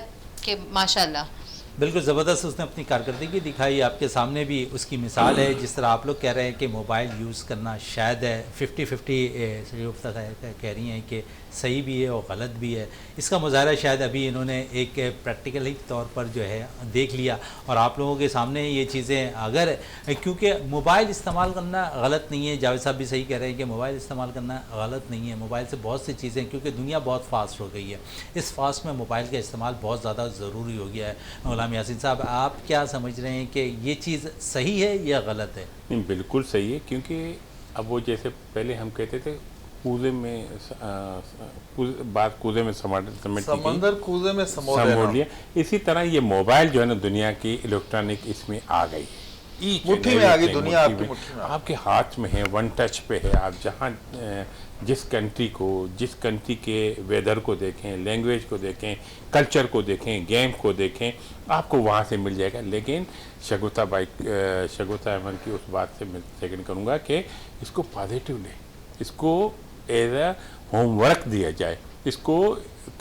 कि माशाल्लाह। बिल्कुल ज़बरदस्त उसने अपनी कारकर्दगी दिखाई। आपके सामने भी उसकी मिसाल है। जिस तरह आप लोग कह रहे हैं कि मोबाइल यूज़ करना शायद है 50-50 कह रही हैं कि सही भी है और गलत भी है, इसका मुज़ाहरा शायद अभी इन्होंने एक प्रैक्टिकली तौर पर जो है देख लिया। और आप लोगों के सामने ये चीज़ें, अगर क्योंकि मोबाइल इस्तेमाल करना गलत नहीं है, जावेद साहब भी सही कह रहे हैं कि मोबाइल इस्तेमाल करना गलत नहीं है। मोबाइल से बहुत सी चीज़ें, क्योंकि दुनिया बहुत फास्ट हो गई है, इस फास्ट में मोबाइल का इस्तेमाल बहुत ज़्यादा ज़रूरी हो गया है। गुलाम यासीन साहब, आप क्या समझ रहे हैं कि ये चीज़ सही है या गलत है? नहीं, बिल्कुल सही है, क्योंकि अब वो जैसे पहले हम कहते थे कूजे में बात कूजे में समेट समंदर कूजे में समोड़ लिया, इसी तरह ये मोबाइल जो है ना दुनिया की इलेक्ट्रॉनिक इसमें आ गई, मुट्ठी में आ गई दुनिया, आपकी मुट्ठी में, आपके हाथ में है, वन टच पे है। आप जहाँ जिस कंट्री के वेदर को देखें, लैंग्वेज को देखें, कल्चर को देखें, गेम को देखें, आपको वहाँ से मिल जाएगा। लेकिन शगुफ्ता अहमद की उस बात से मैं सेकंड करूँगा कि इसको पॉजिटिव लें, इसको एज अ होमवर्क दिया जाए। इसको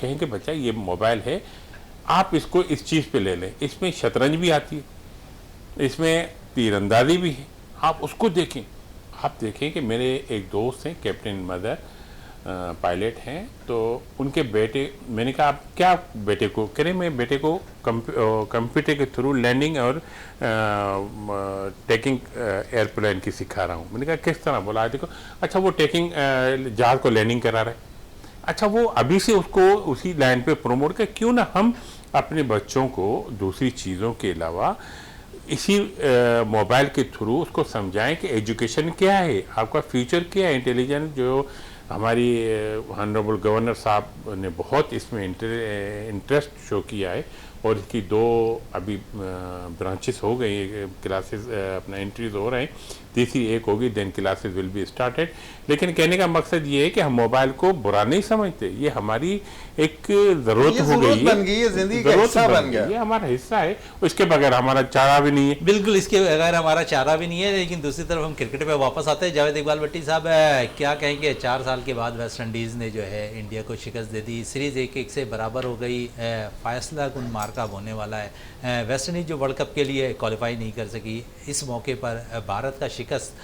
कहें कि बच्चा ये मोबाइल है, आप इसको इस चीज़ पे ले लें, इसमें शतरंज भी आती है, इसमें तीरंदाजी भी है, आप उसको देखें। आप देखें कि मेरे एक दोस्त हैं कैप्टन मदर पायलट हैं, तो उनके बेटे, मैंने कहा आप क्या बेटे को, कह रहे मैं बेटे को कंप्यूटर के थ्रू लैंडिंग और टेकिंग एयरप्लेन की सिखा रहा हूँ। मैंने कहा किस तरह? बोला देखो, अच्छा वो टेकिंग जहाज़ को लैंडिंग करा रहा है, अच्छा वो अभी से उसको उसी लाइन पे प्रमोट कर, क्यों ना हम अपने बच्चों को दूसरी चीज़ों के अलावा इसी मोबाइल के थ्रू उसको समझाएं कि एजुकेशन क्या है, आपका फ्यूचर क्या है। इंटेलिजेंस जो हमारी ऑनरेबल गवर्नर साहब ने बहुत इसमें इंटरेस्ट शो किया है, और इसकी 2 अभी ब्रांचेस हो गई, क्लासेस अपना एंट्रीज हो रहे हैं, तीसरी एक होगी, then classes will be started. लेकिन कहने का मकसद ये है कि हम मोबाइल को बुरा नहीं समझते, ये हमारी एक ज़रूरत हो गई है, जिंदगी का हिस्सा बन गया, ये हमारा हिस्सा है, उसके बगैर हमारा चारा भी नहीं है। बिल्कुल, इसके बगैर हमारा चारा भी नहीं है। लेकिन दूसरी तरफ हम क्रिकेट पे वापस आते हैं। जावेद इकबाल भट्टी साहब, क्या कहेंगे? 4 साल के बाद वेस्ट इंडीज़ ने जो है इंडिया को शिकस्त दे दी, सीरीज़ 1-1 से बराबर हो गई, फैसला कुन मार्का होने वाला है। वेस्ट इंडीज़ जो वर्ल्ड कप के लिए क्वालिफाई नहीं कर सकी, इस मौके पर भारत का शिकस्त,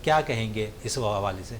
क्या कहेंगे इस हवाले से?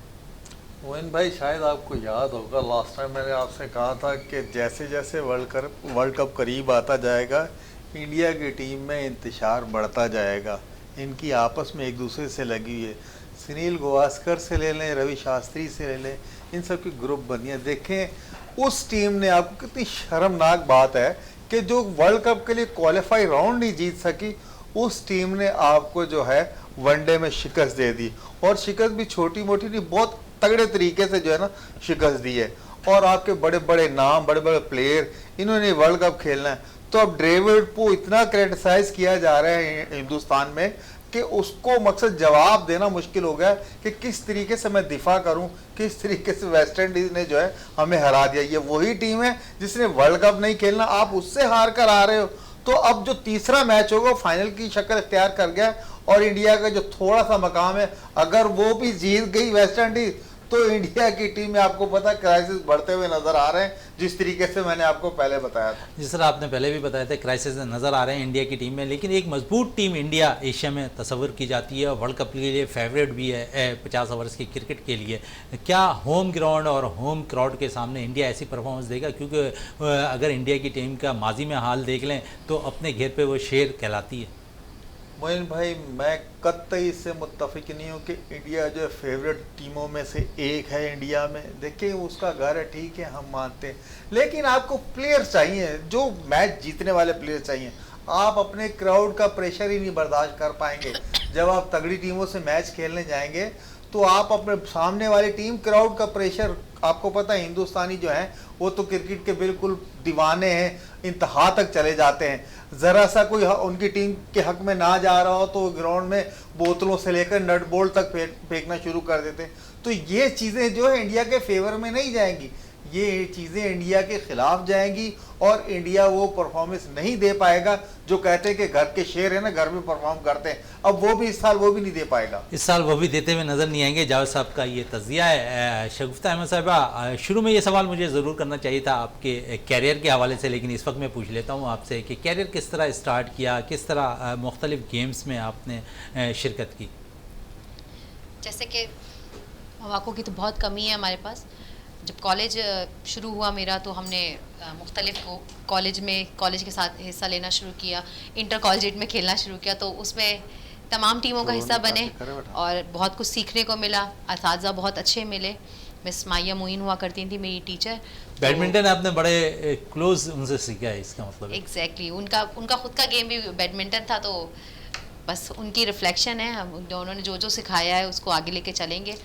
मोइन भाई, शायद आपको याद होगा लास्ट टाइम मैंने आपसे कहा था कि जैसे जैसे वर्ल्ड कप करीब आता जाएगा, इंडिया की टीम में इंतशार बढ़ता जाएगा। इनकी आपस में एक दूसरे से लगी हुई है। सुनील गावस्कर से ले लें, रवि शास्त्री से ले लें, इन सब की ग्रुप बनी है। देखें उस टीम ने, आपको कितनी शर्मनाक बात है कि जो वर्ल्ड कप के लिए क्वालिफाई राउंड नहीं जीत सकी, उस टीम ने आपको जो है वनडे में शिकस्त दे दी, और शिकस्त भी छोटी मोटी नहीं, बहुत तगड़े तरीके से जो है ना शिकस्त दी है। और आपके बड़े बड़े नाम, बड़े बड़े प्लेयर, इन्होंने वर्ल्ड कप खेलना है। तो अब डेविड को इतना क्रिटिसाइज किया जा रहा है हिंदुस्तान में कि उसको मकसद जवाब देना मुश्किल हो गया कि किस तरीके से मैं दिफा करूं, किस तरीके से वेस्ट इंडीज ने जो है हमें हरा दिया। ये वही टीम है जिसने वर्ल्ड कप नहीं खेलना, आप उससे हार कर आ रहे हो। तो अब जो तीसरा मैच होगा फाइनल की शक्ल इख्तियार कर गया, और इंडिया का जो थोड़ा सा मकाम है, अगर वो भी जीत गई वेस्ट इंडीज, तो इंडिया की टीम में आपको पता क्राइसिस बढ़ते हुए नजर आ रहे हैं, जिस तरीके से मैंने आपको पहले बताया था। जिस तरह आपने पहले भी बताया था क्राइसिस नज़र आ रहे हैं इंडिया की टीम में, लेकिन एक मजबूत टीम इंडिया एशिया में तस्वर की जाती है, वर्ल्ड कप के लिए फेवरेट भी है 50 ओवर्स की क्रिकेट के लिए। क्या होम ग्राउंड और होम क्राउड के सामने इंडिया ऐसी परफॉर्मेंस देगा? क्योंकि अगर इंडिया की टीम का माजी में हाल देख लें तो अपने घेर पे वो शेर कहलाती है। मोइन भाई, मैं कतई इससे मुत्तफिक नहीं हूँ कि इंडिया जो है फेवरेट टीमों में से एक है इंडिया में। देखिए उसका घर है, ठीक है, हम मानते हैं, लेकिन आपको प्लेयर चाहिए, जो मैच जीतने वाले प्लेयर चाहिए। आप अपने क्राउड का प्रेशर ही नहीं बर्दाश्त कर पाएंगे। जब आप तगड़ी टीमों से मैच खेलने जाएंगे तो आप अपने सामने वाली टीम, क्राउड का प्रेशर, आपको पता है हिंदुस्तानी जो है वो तो क्रिकेट के बिल्कुल दीवाने हैं, इंतहा तक चले जाते हैं। ज़रा सा कोई उनकी टीम के हक में ना जा रहा हो तो ग्राउंड में बोतलों से लेकर नट बोल्ट तक फेंकना शुरू कर देते हैं। तो ये चीज़ें जो है इंडिया के फेवर में नहीं जाएंगी, ये चीज़ें इंडिया के खिलाफ जाएंगी और इंडिया वो परफॉर्मेंस नहीं दे पाएगा जो कहते हैं कि घर के शेर है ना, घर में परफॉर्म करते हैं। अब वो भी इस साल वो भी नहीं दे पाएगा, इस साल वो भी देते हुए नज़र नहीं आएंगे। जावेद साहब का ये तज़िया है। शगुफ्ता अहमद साहिबा, शुरू में ये सवाल मुझे ज़रूर करना चाहिए था आपके कैरियर के हवाले से, लेकिन इस वक्त मैं पूछ लेता हूँ आपसे कि कैरियर किस तरह स्टार्ट किया, किस तरह मुख्तलिफ गेम्स में आपने शिरकत की? जैसे कि मौक़ों की तो बहुत कमी है हमारे पास। जब कॉलेज शुरू हुआ मेरा तो हमने मुख्तलिफ कॉलेज के साथ हिस्सा लेना शुरू किया, इंटर कॉलेजिएट में खेलना शुरू किया, तो उसमें तमाम टीमों का हिस्सा बने और बहुत कुछ सीखने को मिला। असातिज़ा बहुत अच्छे मिले। मिस माया मोइन हुआ करती थी मेरी टीचर। बैडमिंटन आपने बड़े क्लोज उनसे सीखा है, इसका मतलब? एग्जैक्टली, उनका खुद का गेम भी बैडमिंटन था, तो बस उनकी रिफ्लेक्शन है। हम उन्होंने जो सिखाया है उसको आगे लेके चलेंगे।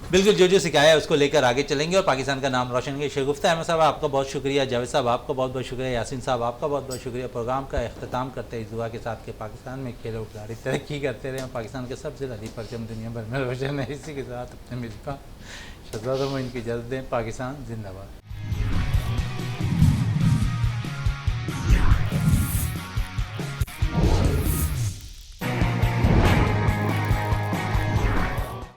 बिल्कुल, जो सिखाया है उसको लेकर आगे चलेंगे और पाकिस्तान का नाम रोशन करेंगे। शगुफ्ता अहमद साहब, आपका बहुत शुक्रिया। जावेद साहब, आपका बहुत बहुत शुक्रिया। यासीन साहब, आपका बहुत बहुत शुक्रिया। प्रोग्राम का अख्ताम करते हैं इस दुआ के साथ कि पाकिस्तान में खेल और खिलाड़ी तरक्की करते रहे। पाकिस्तान के सबसे ज़्यादा परचम दुनिया भर में रोशन है। इसी के साथ अपने मिज़बान शहजादा मोइन की इजाज़त दें। पाकिस्तान जिंदाबाद।